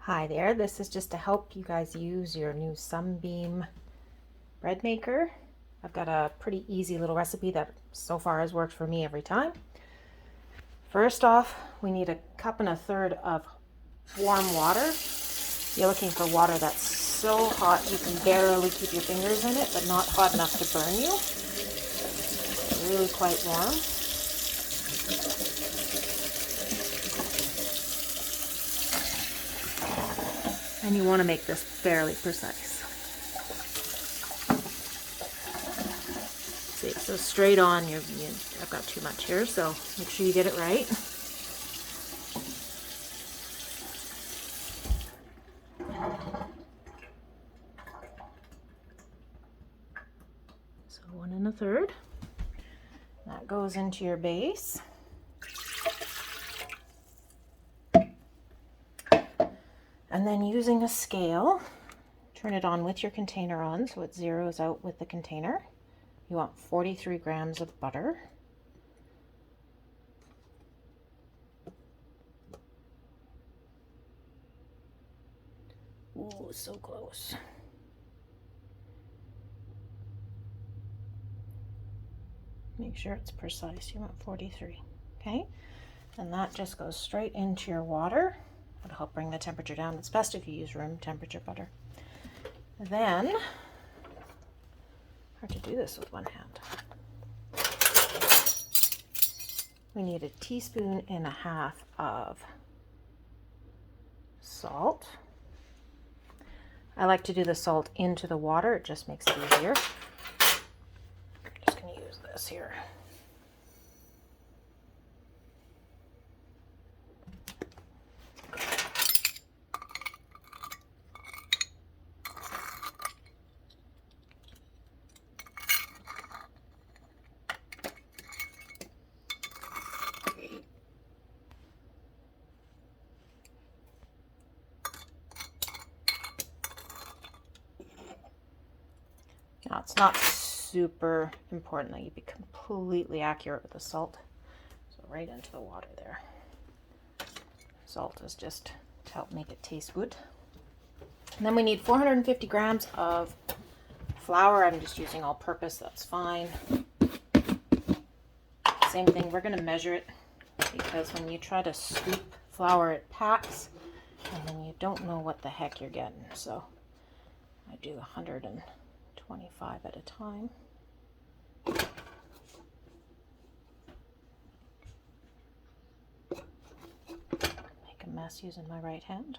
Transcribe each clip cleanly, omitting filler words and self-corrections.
Hi there, this is just to help you guys use your new Sunbeam Bread Maker. I've got a pretty easy little recipe that so far has worked for me every time. First off, we need 1.25 cups of warm water. You're looking for water that's so hot you can barely keep your fingers in it, but not hot enough to burn you. Really quite warm. And you want to make this fairly precise. See, so straight on, I've got too much here, so make sure you get it right. So 1 1/3. That goes into your base. And then using a scale, turn it on with your container on so it zeroes out with the container. You want 43 grams of butter. Ooh, so close. Make sure it's precise. You want 43, okay? And that just goes straight into your water. It'll help bring the temperature down. It's best if you use room temperature butter. Then, hard to do this with one hand. We need 1.5 teaspoons of salt. I like to do the salt into the water. It just makes it easier. I'm just going to use this here. Now, it's not super important that you be completely accurate with the salt. So right into the water there. Salt is just to help make it taste good. And then we need 450 grams of flour. I'm just using all-purpose, that's fine. Same thing, we're going to measure it because when you try to scoop flour, it packs and then you don't know what the heck you're getting. So I do 125 at a time. Make a mess using my right hand.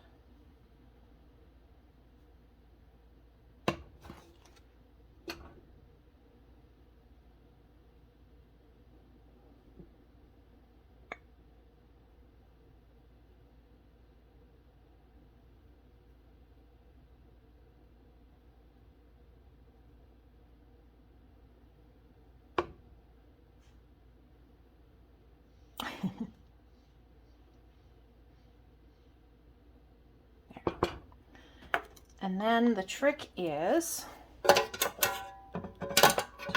And then the trick is to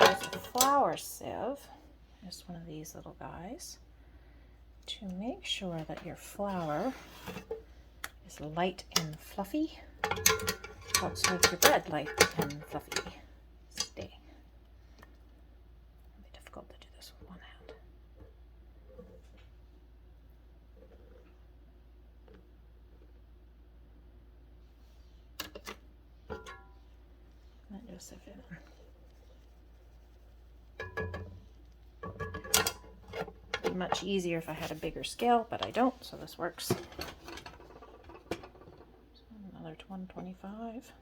use a flour sieve, just one of these little guys, to make sure that your flour is light and fluffy. Helps make your bread light and fluffy. Stay. It'll be difficult to do this with one hand. That just sieve it in. It'd be much easier if I had a bigger scale, but I don't, so this works. So another 125.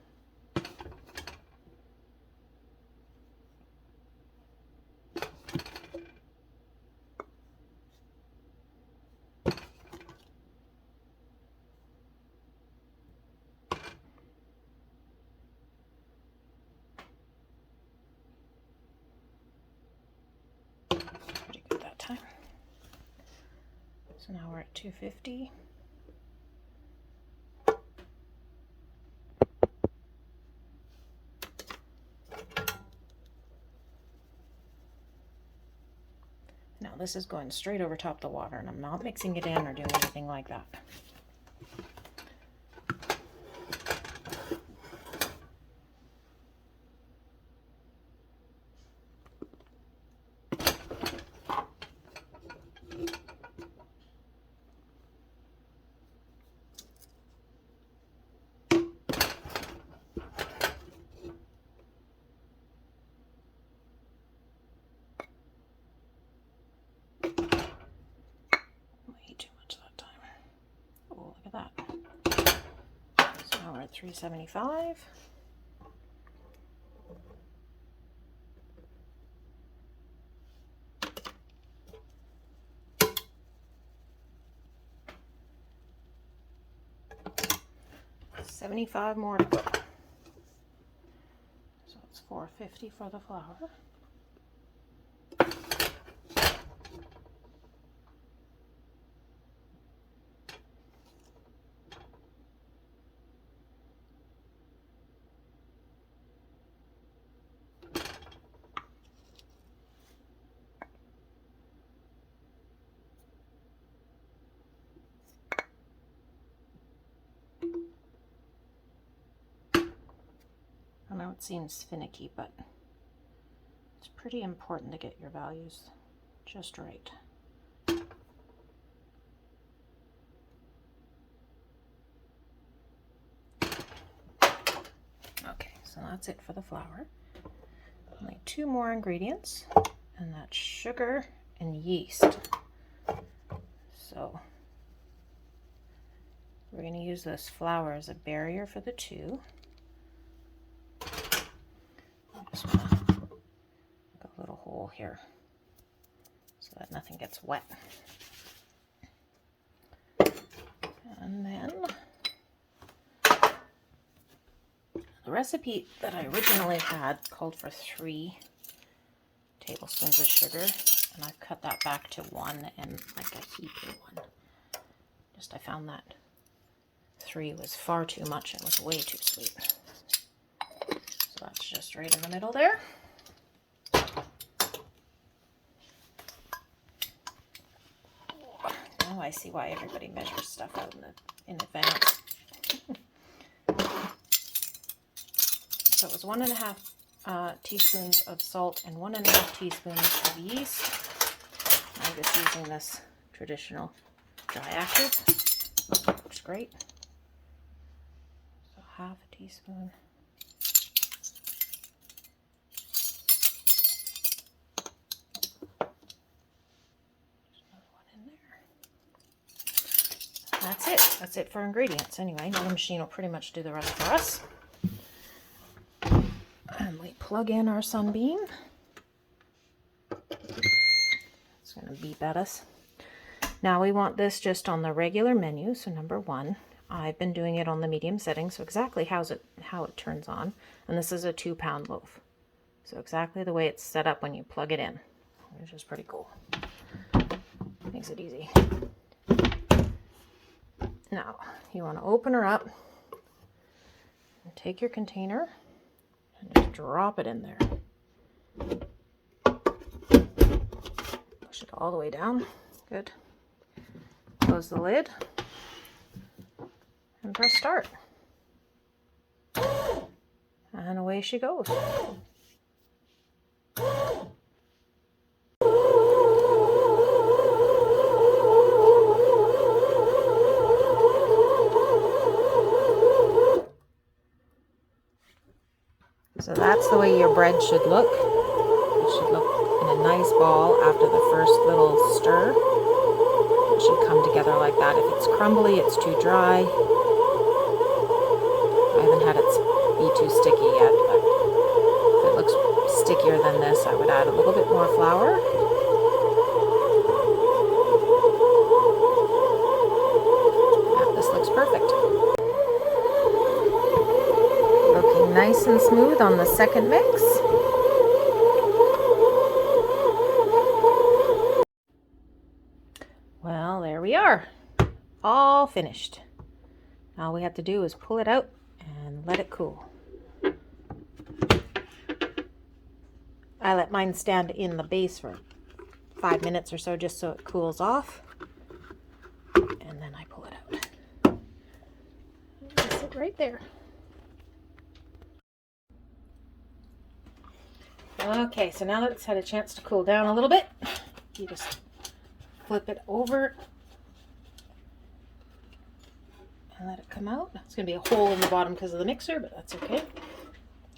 Pretty good that time. So now we're at 250. Now this is going straight over top the water and I'm not mixing it in or doing anything like that. 375. $75 more to go. So it's $4.50 for the flour. I know it seems finicky, but it's pretty important to get your values just right. Okay, so that's it for the flour. Only 2 more ingredients, and that's sugar and yeast. So we're going to use this flour as a barrier for the 2. Just want to make a little hole here so that nothing gets wet. And then the recipe that I originally had called for 3 tablespoons of sugar, and I've cut that back to 1 and like a heaping one. I found that 3 was far too much. It was way too sweet. So that's just right in the middle there. Now I see why everybody measures stuff out in advance. So it was 1.5 teaspoons of salt and 1.5 teaspoons of yeast. I'm just using this traditional dry active. Looks great. So 1/2 teaspoon. That's it. That's it for ingredients. Anyway, now the machine will pretty much do the rest for us. And we plug in our Sunbeam. It's going to beep at us. Now we want this just on the regular menu, so number 1. I've been doing it on the medium setting, so exactly how it turns on. And this is a 2-pound loaf. So exactly the way it's set up when you plug it in, which is pretty cool. Makes it easy. Now, you want to open her up and take your container and just drop it in there. Push it all the way down. Good. Close the lid and press start. And away she goes. So that's the way your bread should look. It should look in a nice ball after the first little stir. It should come together like that. If it's crumbly, it's too dry. I haven't had it be too sticky yet, but if it looks stickier than this, I would add a little bit more flour. Yeah, this looks perfect. Looking nice and smooth on the second mix. Well, there we are. All finished. All we have to do is pull it out and let it cool. I let mine stand in the base for 5 minutes or so just so it cools off. And then I pull it out. Just sit right there. Okay, so now that it's had a chance to cool down a little bit, you just flip it over and let it come out. It's going to be a hole in the bottom because of the mixer, but that's okay.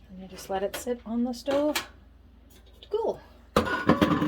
And you just let it sit on the stove to cool.